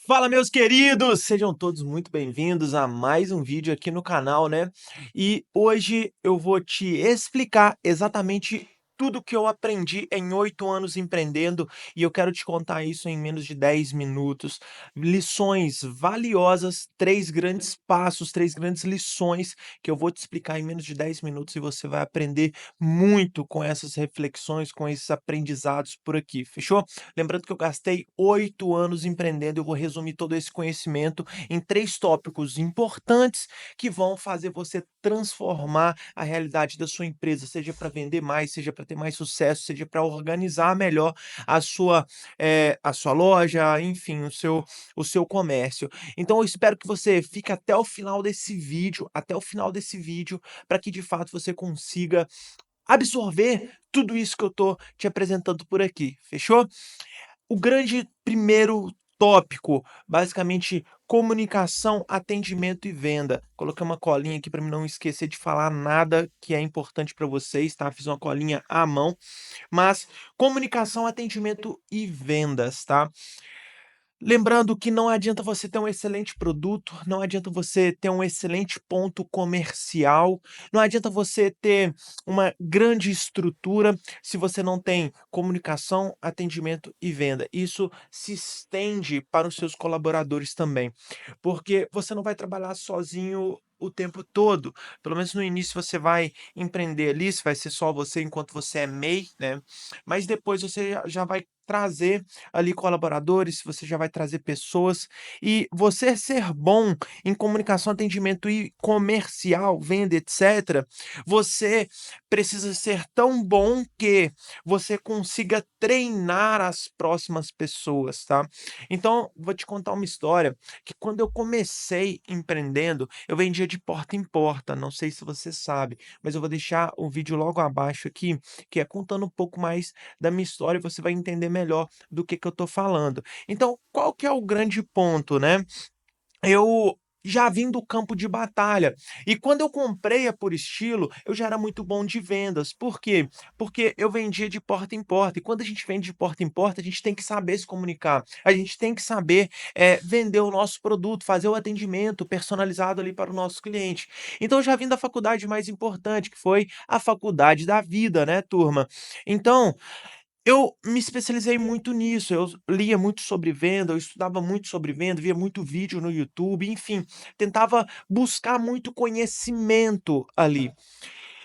Fala, meus queridos! Sejam todos muito bem-vindos a mais um vídeo aqui no canal, né? E hoje eu vou te explicar exatamente tudo que eu aprendi em 8 anos empreendendo e eu quero te contar isso em menos de 10 minutos. Lições valiosas, 3 grandes passos, 3 grandes lições que eu vou te explicar em menos de 10 minutos e você vai aprender muito com essas reflexões, com esses aprendizados por aqui, fechou? Lembrando que eu gastei 8 anos empreendendo, eu vou resumir todo esse conhecimento em 3 tópicos importantes que vão fazer você transformar a realidade da sua empresa, seja para vender mais, seja para ter mais sucesso, seja para organizar melhor a sua loja, enfim, o seu comércio. Então eu espero que você fique até o final desse vídeo, para que de fato você consiga absorver tudo isso que eu tô te apresentando por aqui, fechou? O grande primeiro tópico, basicamente comunicação, atendimento e venda. Coloquei uma colinha aqui para mim não esquecer de falar nada que é importante para vocês, tá? Fiz uma colinha à mão, mas comunicação, atendimento e vendas, tá? Lembrando que não adianta você ter um excelente produto, não adianta você ter um excelente ponto comercial, não adianta você ter uma grande estrutura se você não tem comunicação, atendimento e venda. Isso se estende para os seus colaboradores também, porque você não vai trabalhar sozinho o tempo todo. Pelo menos no início você vai empreender ali, se vai ser só você enquanto você é MEI, né? Mas depois você já vai trazer ali colaboradores, você já vai trazer pessoas, e você ser bom em comunicação, atendimento e comercial, venda, etcétera, você precisa ser tão bom que você consiga treinar as próximas pessoas, tá. Então, vou te contar uma história, que quando eu comecei empreendendo, eu vendia de porta em porta, não sei se você sabe, mas eu vou deixar o vídeo logo abaixo aqui, que é contando um pouco mais da minha história e você vai entender melhor do que eu tô falando. Então, qual que é o grande ponto, né? Eu já vim do campo de batalha, e quando eu comprei a Por Estilo, eu já era muito bom de vendas. Por quê? Porque eu vendia de porta em porta, e quando a gente vende de porta em porta, a gente tem que saber se comunicar, a gente tem que saber, vender o nosso produto, fazer o atendimento personalizado ali para o nosso cliente. Então eu já vim da faculdade mais importante, que foi a faculdade da vida, né, turma. Então, eu me especializei muito nisso, eu lia muito sobre venda, eu estudava muito sobre venda, via muito vídeo no YouTube, enfim, tentava buscar muito conhecimento ali.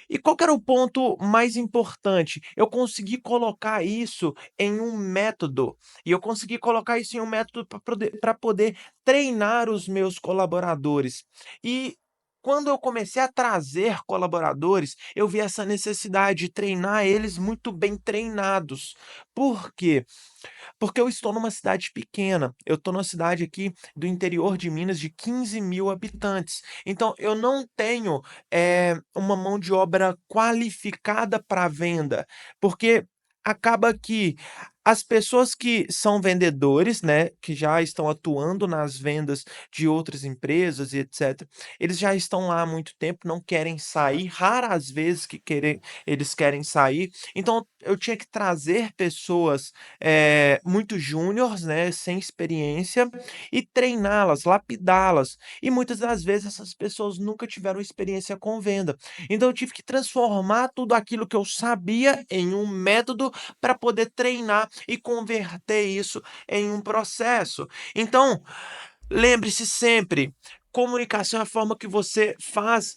E qual que era o ponto mais importante? Eu consegui colocar isso em um método, e eu consegui colocar isso em um método para poder treinar os meus colaboradores. E quando eu comecei a trazer colaboradores, eu vi essa necessidade de treinar eles muito bem treinados. Por quê? Porque eu estou numa cidade pequena, eu estou numa cidade aqui do interior de Minas de 15.000 habitantes, então eu não tenho, uma mão de obra qualificada para venda, porque acaba que as pessoas que são vendedores, né, que já estão atuando nas vendas de outras empresas e etcétera, eles já estão lá há muito tempo, não querem sair, raras vezes eles querem sair, então eu tinha que trazer pessoas muito júniores, né, sem experiência, e treiná-las, lapidá-las. E muitas das vezes essas pessoas nunca tiveram experiência com venda. Então eu tive que transformar tudo aquilo que eu sabia em um método para poder treinar e converter isso em um processo. Então, lembre-se sempre, comunicação é a forma que você faz,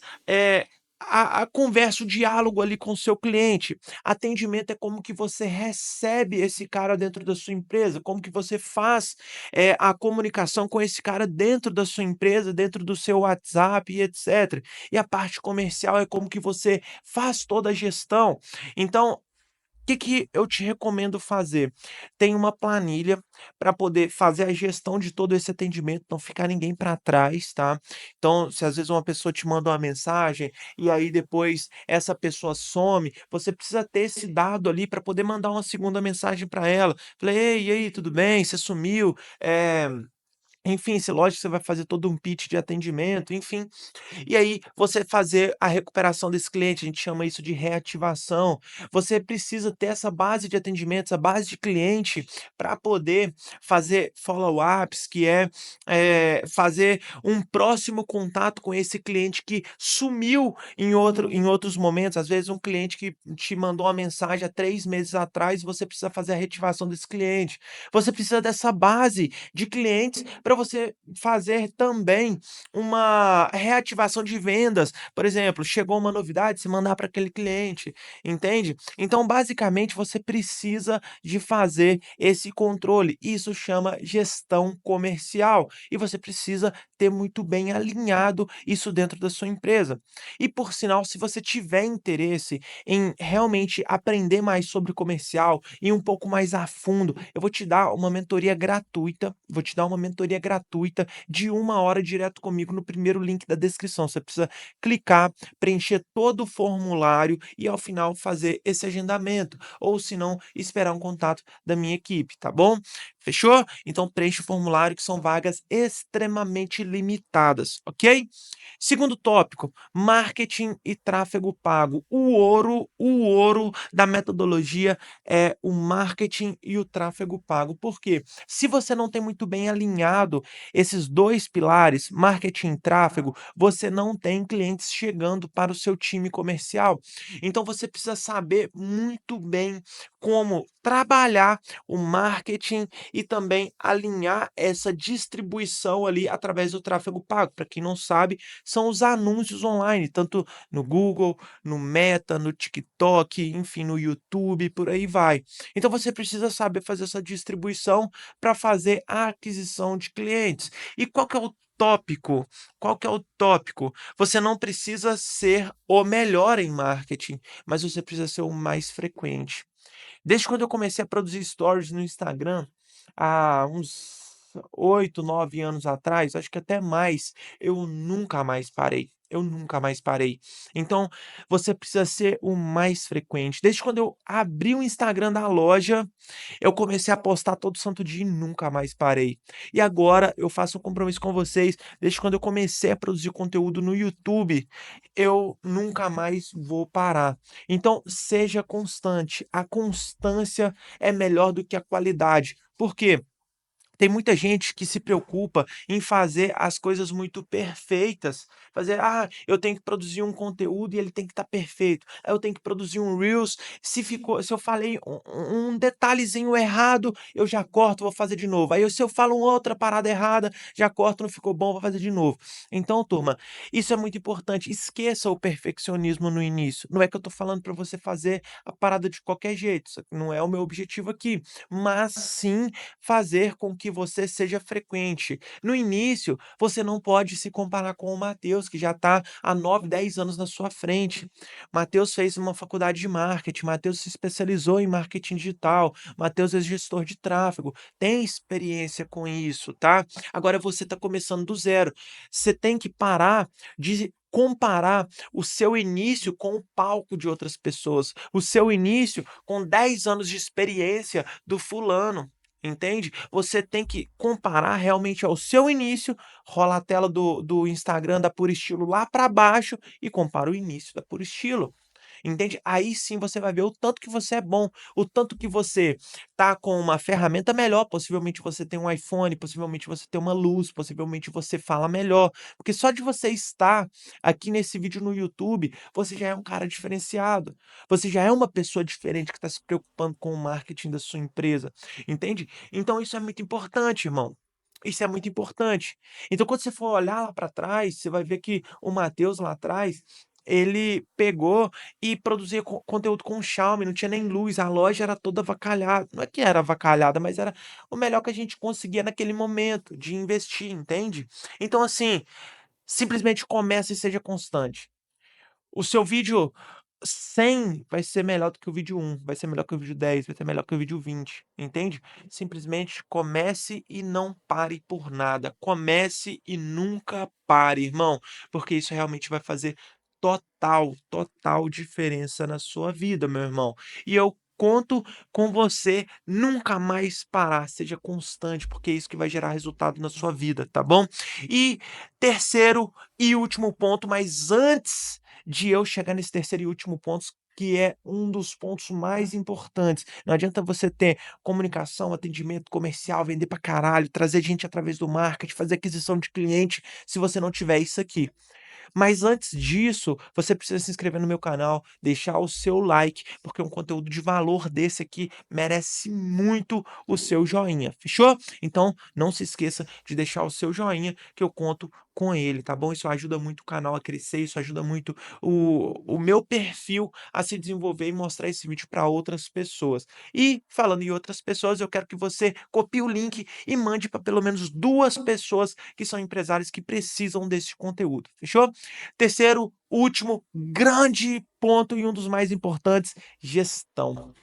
a conversa, o diálogo ali com o seu cliente. Atendimento é como que você recebe esse cara dentro da sua empresa, como que você faz, a comunicação com esse cara dentro da sua empresa, dentro do seu WhatsApp e etcétera. E a parte comercial é como que você faz toda a gestão. Então, que eu te recomendo fazer? Tem uma planilha para poder fazer a gestão de todo esse atendimento, não ficar ninguém para trás, tá. Então, se às vezes uma pessoa te manda uma mensagem, e aí depois essa pessoa some, você precisa ter esse dado ali para poder mandar uma segunda mensagem para ela. Falei: "Ei, e aí, tudo bem? Você sumiu, enfim, se lógico você vai fazer todo um pitch de atendimento, enfim. E aí, você fazer a recuperação desse cliente, a gente chama isso de reativação. Você precisa ter essa base de atendimento, essa base de cliente, para poder fazer follow-ups, que é, fazer um próximo contato com esse cliente que sumiu em outros momentos. Às vezes, um cliente que te mandou uma mensagem há 3 meses atrás, você precisa fazer a reativação desse cliente. Você precisa dessa base de clientes para você fazer também uma reativação de vendas, por exemplo, chegou uma novidade, você mandar para aquele cliente, entende? Então, basicamente, você precisa de fazer esse controle. Isso chama gestão comercial e você precisa ter muito bem alinhado isso dentro da sua empresa. E por sinal, se você tiver interesse em realmente aprender mais sobre comercial e um pouco mais a fundo, eu vou te dar uma mentoria gratuita, vou te dar uma mentoria gratuita de 1 hora direto comigo no primeiro link da descrição. Você precisa clicar, preencher todo o formulário e ao final fazer esse agendamento, ou se não, esperar um contato da minha equipe, tá bom? Fechou? Então preenche o formulário que são vagas extremamente limitadas, ok? Segundo tópico, marketing e tráfego pago. O ouro da metodologia é o marketing e o tráfego pago. Por quê? Se você não tem muito bem alinhado esses 2 pilares, marketing e tráfego, você não tem clientes chegando para o seu time comercial. Então você precisa saber muito bem como trabalhar o marketing e também alinhar essa distribuição ali através do tráfego pago. Para quem não sabe, são os anúncios online, tanto no Google, no Meta, no TikTok, enfim, no YouTube, por aí vai. Então você precisa saber fazer essa distribuição para fazer a aquisição de clientes. E qual que é o tópico? Qual que é o tópico? Você não precisa ser o melhor em marketing, mas você precisa ser o mais frequente. Desde quando eu comecei a produzir stories no Instagram, há uns 8, 9 anos atrás, acho que até mais, eu nunca mais parei. Eu nunca mais parei. Então, você precisa ser o mais frequente. Desde quando eu abri o Instagram da loja, eu comecei a postar todo santo dia e nunca mais parei. E agora eu faço um compromisso com vocês, desde quando eu comecei a produzir conteúdo no YouTube, eu nunca mais vou parar. Então, seja constante. A constância é melhor do que a qualidade. Por quê? Tem muita gente que se preocupa em fazer as coisas muito perfeitas. Fazer, eu tenho que produzir um conteúdo e ele tem que estar perfeito. Aí eu tenho que produzir um Reels, se eu falei um detalhezinho errado, eu já corto, vou fazer de novo. Aí se eu falo uma outra parada errada, já corto, não ficou bom, vou fazer de novo. Então, turma, isso é muito importante. Esqueça o perfeccionismo no início. Não é que eu tô falando para você fazer a parada de qualquer jeito, isso não é o meu objetivo aqui, mas sim fazer com que você seja frequente. No início, você não pode se comparar com o Matheus, que já está há 9, 10 anos na sua frente. Matheus fez uma faculdade de marketing, Matheus se especializou em marketing digital, Matheus é gestor de tráfego, tem experiência com isso, tá? Agora você está começando do zero. Você tem que parar de comparar o seu início com o palco de outras pessoas, o seu início com 10 anos de experiência do fulano. Entende? Você tem que comparar realmente ao seu início, rola a tela do Instagram da Puro Estilo lá para baixo e compara o início da Puro Estilo. Entende? Aí sim você vai ver o tanto que você é bom, o tanto que você tá com uma ferramenta melhor, possivelmente você tem um iPhone, possivelmente você tem uma luz, possivelmente você fala melhor, porque só de você estar aqui nesse vídeo no YouTube, você já é um cara diferenciado. Você já é uma pessoa diferente que está se preocupando com o marketing da sua empresa, entende? Então isso é muito importante, irmão. Isso é muito importante. Então, quando você for olhar lá para trás, você vai ver que o Matheus lá atrás, ele pegou e produzia conteúdo com Xiaomi, não tinha nem luz, a loja era toda avacalhada. Não é que era avacalhada, mas era o melhor que a gente conseguia naquele momento de investir, entende? Então, assim, simplesmente comece e seja constante. O seu vídeo 100 vai ser melhor do que o vídeo 1, vai ser melhor que o vídeo 10, vai ser melhor que o vídeo 20, entende? Simplesmente comece e não pare por nada. Comece e nunca pare, irmão, porque isso realmente vai fazer total, total diferença na sua vida, meu irmão. E eu conto com você nunca mais parar, seja constante, porque é isso que vai gerar resultado na sua vida, tá bom? E terceiro e último ponto, mas antes de eu chegar nesse terceiro e último ponto, que é um dos pontos mais importantes. Não adianta você ter comunicação, atendimento comercial, vender pra caralho, trazer gente através do marketing, fazer aquisição de cliente, se você não tiver isso aqui. Mas antes disso, você precisa se inscrever no meu canal, deixar o seu like, porque um conteúdo de valor desse aqui merece muito o seu joinha, fechou? Então, não se esqueça de deixar o seu joinha, que eu conto com ele, tá bom? Isso ajuda muito o canal a crescer, isso ajuda muito o meu perfil a se desenvolver e mostrar esse vídeo para outras pessoas. E, falando em outras pessoas, eu quero que você copie o link e mande para pelo menos 2 pessoas que são empresários que precisam desse conteúdo, fechou? Terceiro, último, grande ponto e um dos mais importantes, gestão.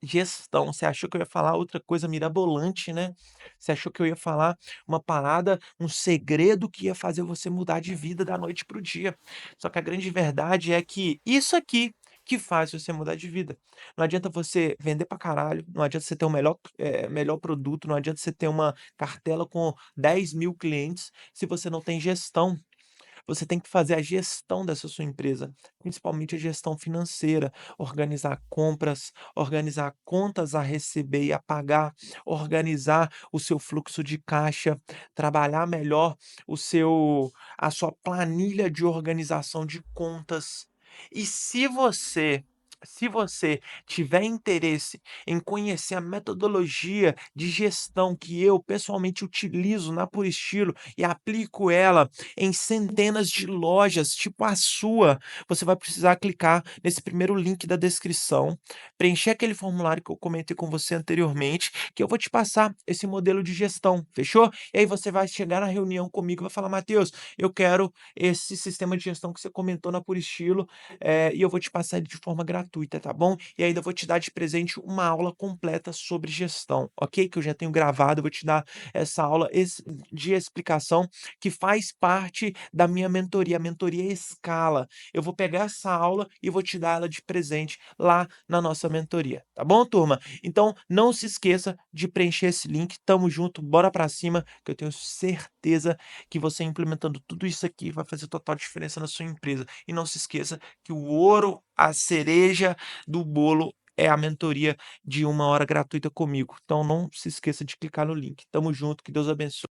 Gestão. Você achou que eu ia falar outra coisa mirabolante, né? Você achou que eu ia falar uma parada, um segredo que ia fazer você mudar de vida da noite para o dia. Só que a grande verdade é que isso aqui que faz você mudar de vida. Não adianta você vender pra caralho, não adianta você ter o melhor produto, não adianta você ter uma cartela com 10.000 clientes se você não tem gestão. Você tem que fazer a gestão dessa sua empresa, principalmente a gestão financeira, organizar compras, organizar contas a receber e a pagar, organizar o seu fluxo de caixa, trabalhar melhor a sua planilha de organização de contas. E se você tiver interesse em conhecer a metodologia de gestão que eu pessoalmente utilizo na Puro Estilo e aplico ela em centenas de lojas, tipo a sua, você vai precisar clicar nesse primeiro link da descrição, preencher aquele formulário que eu comentei com você anteriormente, que eu vou te passar esse modelo de gestão, fechou? E aí você vai chegar na reunião comigo e vai falar: Matheus, eu quero esse sistema de gestão que você comentou na Puro Estilo, e eu vou te passar ele de forma gratuita, tá bom? E ainda vou te dar de presente uma aula completa sobre gestão, ok? Que eu já tenho gravado, eu vou te dar essa aula de explicação que faz parte da minha mentoria, a mentoria Escala. Eu vou pegar essa aula e vou te dar ela de presente lá na nossa mentoria, tá bom, turma? Então, não se esqueça de preencher esse link. Tamo junto, bora pra cima, que eu tenho certeza que você implementando tudo isso aqui vai fazer total diferença na sua empresa. E não se esqueça que o ouro, a cereja do bolo é a mentoria de 1 hora gratuita comigo. Então não se esqueça de clicar no link. Tamo junto, que Deus abençoe.